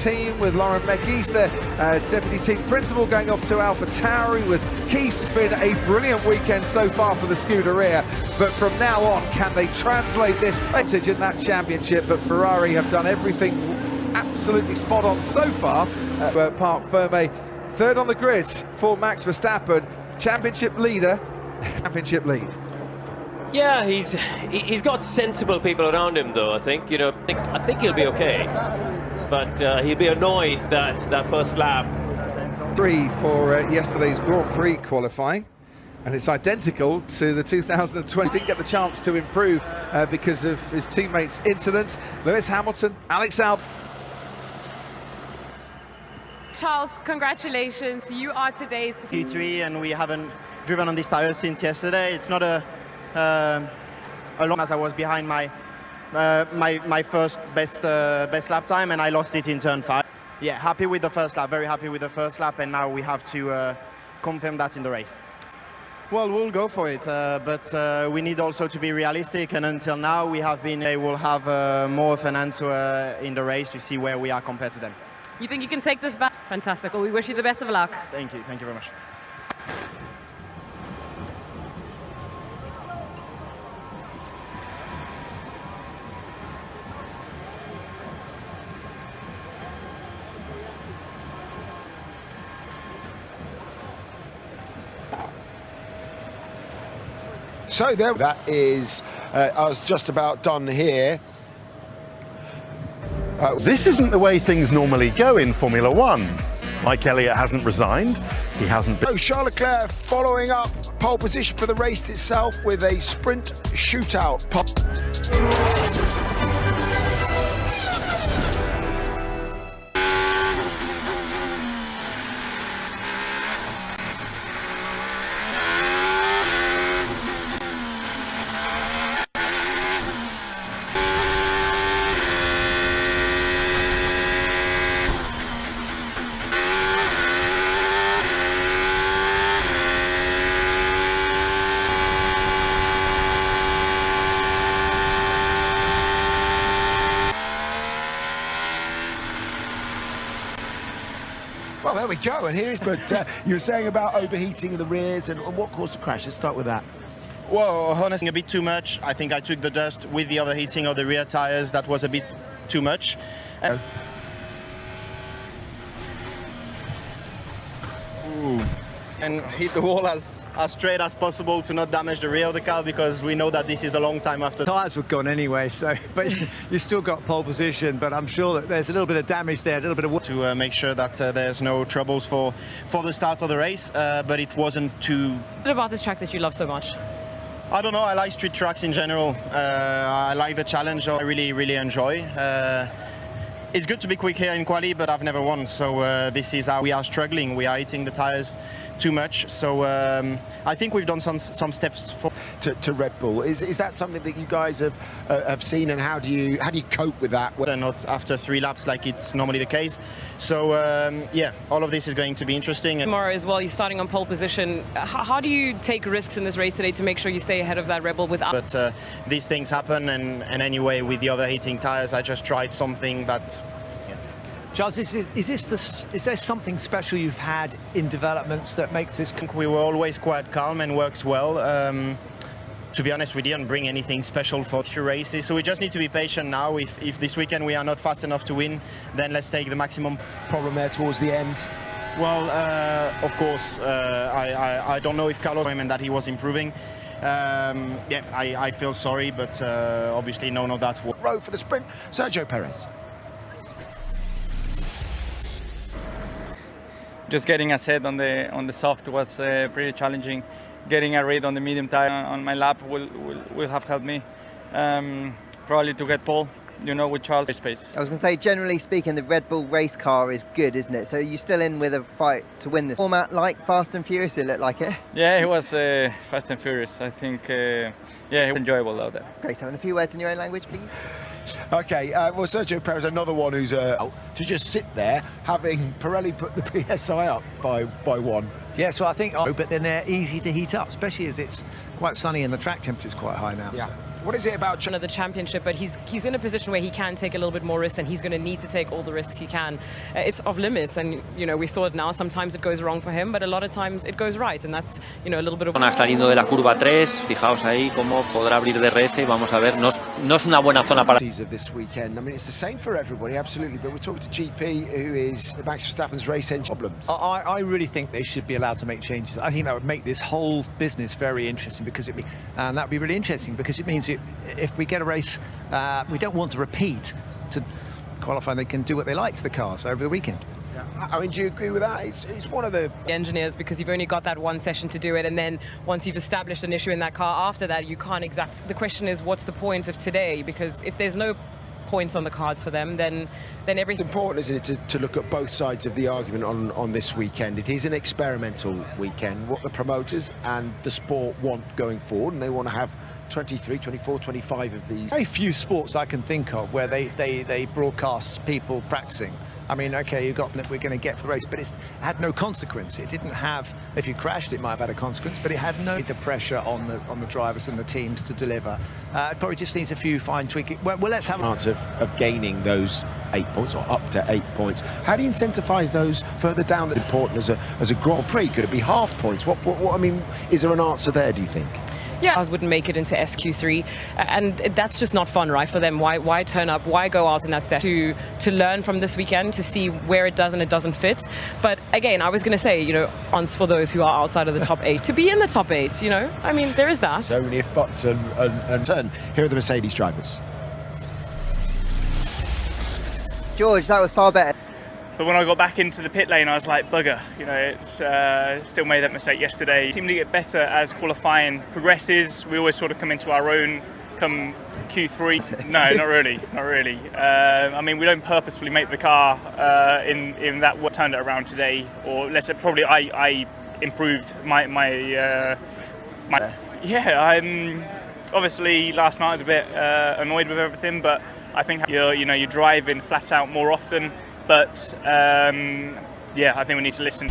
team with Lauren Mekis, their deputy team principal, going off to AlphaTauri with Keith. It's been a brilliant weekend so far for the Scuderia, but from now on, can they translate this message in that championship? But Ferrari have done everything absolutely spot on so far. Parc Fermé, third on the grid for Max Verstappen, championship leader, championship lead. Yeah, he's got sensible people around him, though. I think I think he'll be okay, but he'll be annoyed that first lap. 3 for yesterday's Grand Prix qualifying, and it's identical to the 2020. Didn't get the chance to improve because of his teammates' incidents. Lewis Hamilton, Alex Albon. Charles, congratulations. You are today's Q3, and we haven't driven on these tires since yesterday. It's not a long as I was behind my first best lap time, and I lost it in turn 5. Yeah, happy with the first lap, very happy with the first lap, and now we have to confirm that in the race. Well, we'll go for it, but we need also to be realistic, and until now we will have more of an answer in the race to see where we are compared to them. You think you can take this back? Fantastic. Well, we wish you the best of luck. Thank you very much. So there, that is us just about done here. This isn't the way things normally go in Formula One. Mike Elliott hasn't resigned. He hasn't been. So Charles Leclerc following up pole position for the race itself with a sprint shootout. Well, there we go, and here's, but you were saying about overheating in the rears, and what caused the crash? Let's start with that. Well, honestly, a bit too much. I think I took the dust with the overheating of the rear tires. That was a bit too much. And hit the wall as straight as possible to not damage the rear of the car, because we know that this is a long time after. Tyres were gone anyway, so but you still got pole position, but I'm sure that there's a little bit of damage there, a little bit of to make sure that there's no troubles for the start of the race, but it wasn't too. What about this track that you love so much? I don't know, I like street tracks in general. I like the challenge, I really enjoy. It's good to be quick here in quali, but I've never won, so this is how we are struggling. We are hitting the tires too much, so I think we've done some steps to Red Bull. Is that something that you guys have seen, and how do you cope with that? Not after 3 laps like it's normally the case. So yeah, all of this is going to be interesting. Tomorrow as well, you're starting on pole position. How do you take risks in this race today to make sure you stay ahead of that Red Bull? But these things happen, and anyway, with the overheating tires, I just tried something that. Charles, is there something special you've had in developments that makes this? I think we were always quite calm and worked well. To be honest, we didn't bring anything special for 2 races, so we just need to be patient now. If this weekend we are not fast enough to win, then let's take the maximum. Problem there towards the end? Well, of course, I don't know if Carlos and that he was improving. Yeah, I feel sorry, but obviously none of that. Row for the sprint, Sergio Perez. Just getting ahead on the soft was pretty challenging. Getting a read on the medium tire on my lap will have helped me probably to get pole, you know, with Charles' space. I was going to say, generally speaking, the Red Bull race car is good, isn't it? So you're still in with a fight to win this format, like Fast and Furious, it looked like it. Yeah, it was Fast and Furious. I think, yeah, it was enjoyable out there. Great, having a few words in your own language, please. Okay, well, Sergio Perez, another one who's to just sit there, having Pirelli put the PSI up by 1. Yeah, so I think, but then they're easy to heat up, especially as it's quite sunny and the track temperature's quite high now. Yeah. So. What is it about of the championship, but he's in a position where he can take a little bit more risks, and he's going to need to take all the risks he can. It's off limits, and we saw it now. Sometimes it goes wrong for him, but a lot of times it goes right, and that's a little bit of. Saliendo de la curva 3, fijaos ahí cómo podrá abrir DRS. Vamos a ver, no es una buena zona para. Of this weekend. I mean, it's the same for everybody, absolutely. But we're talking to GP, who is Max Verstappen's race engine problems. I really think they should be allowed to make changes. I think that would make this whole business very interesting, because that would be really interesting, because it means if we get a race, we don't want to repeat to qualify. They can do what they like to the cars over the weekend. Yeah. I mean, do you agree with that? It's one of the engineers, because you've only got that one session to do it, and then once you've established an issue in that car, after that you can't the question is, what's the point of today? Because if there's no points on the cards for them, then everything. It's important, isn't it, to look at both sides of the argument on this weekend. It is an experimental weekend, what the promoters and the sport want going forward, and they want to have 23, 24, 25 of these. Very few sports I can think of where they broadcast people practicing. I mean, okay, you've got what we're going to get for the race, but it had no consequence. It didn't have, if you crashed, it might have had a consequence, but it had no the pressure on the drivers and the teams to deliver. It probably just needs a few fine tweaking. Well, let's have a chance of gaining those 8 points, or up to 8 points. How do you incentivise those further down? That's important as a Grand Prix. Could it be half points? What I mean, is there an answer there, do you think? Yeah, cars wouldn't make it into SQ3, and that's just not fun, right, for them. Why turn up? Why go out in that set to learn from this weekend, to see where it does and it doesn't fit? But again, I was going to say, for those who are outside of the top 8, to be in the top 8, I mean, there is that. So only if buts and turn. Here are the Mercedes drivers. George, that was far better. But when I got back into the pit lane, I was like, bugger, it's still made that mistake yesterday. Seem to get better as qualifying progresses. We always sort of come into our own come Q3. No, not really, not really. I mean, we don't purposefully make the car in that way. Turned it around today, or let's say probably I improved my yeah. I'm obviously last night I was a bit annoyed with everything, but I think you're driving flat out more often. But yeah, I think we need to listen.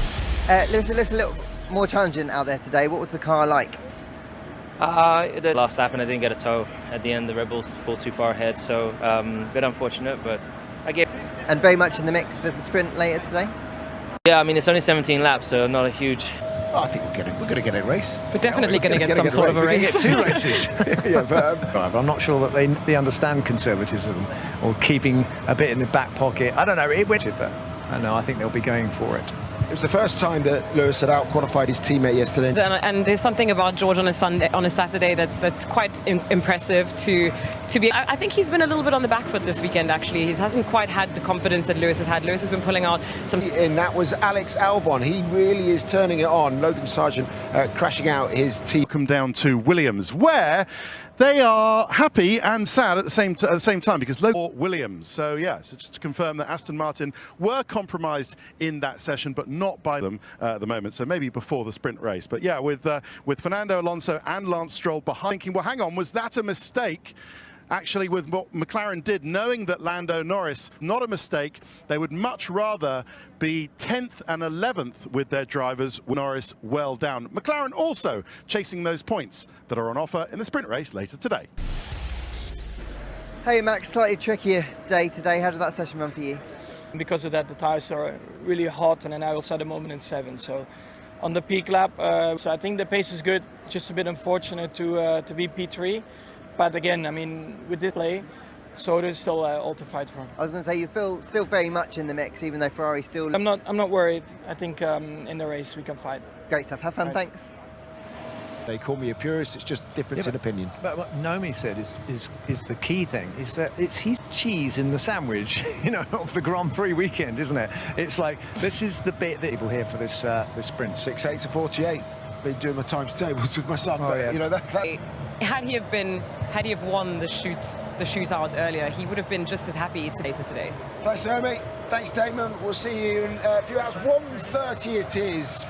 Lewis, it looked a little more challenging out there today. What was the car like? The last lap, and I didn't get a tow at the end. The Red Bulls pulled too far ahead, so a bit unfortunate, but I gave. And very much in the mix for the sprint later today? Yeah, I mean, it's only 17 laps, so not a huge. I think we're going to get a race. We're definitely going to get some sort of a race. We're going to get 2 races. Yeah, but I'm not sure that they understand conservatism or keeping a bit in the back pocket. I don't know. It went, but I think they'll be going for it. It was the first time that Lewis had out-qualified his teammate yesterday. And there's something about George on a Saturday that's quite impressive to be. I think he's been a little bit on the back foot this weekend, actually. He hasn't quite had the confidence that Lewis has had. Lewis has been pulling out some. And that was Alex Albon. He really is turning it on. Logan Sargent crashing out his team. Come down to Williams, where they are happy and sad at the same time, because Williams. So yeah, so just to confirm that Aston Martin were compromised in that session, but not by them at the moment. So maybe before the sprint race. But yeah, with Fernando Alonso and Lance Stroll behind, thinking, well, hang on, was that a mistake? Actually, with what McLaren did, knowing that Lando Norris, not a mistake, they would much rather be 10th and 11th with their drivers, Norris well down. McLaren also chasing those points that are on offer in the sprint race later today. Hey Max, slightly trickier day today. How did that session run for you? Because of that, the tires are really hot, and then I also had a moment in 7. So on the peak lap, so I think the pace is good. Just a bit unfortunate to be P3. But again, I mean, with this play, so there's still all to fight for. I was going to say, you feel still very much in the mix, even though Ferrari still. I'm not worried. I think in the race we can fight. Great stuff. Have fun. Right. Thanks. They call me a purist. It's just difference in opinion. But what Naomi said is the key thing, is that it's his cheese in the sandwich, of the Grand Prix weekend, isn't it? It's like, this is the bit that people here for this sprint. 6.8 to 48. Been doing my times tables with my son. Oh, but, yeah. Had he have won the shootout earlier, he would have been just as happy today. Thanks, Naomi. Thanks, Damon. We'll see you in a few hours. 1:30 it is.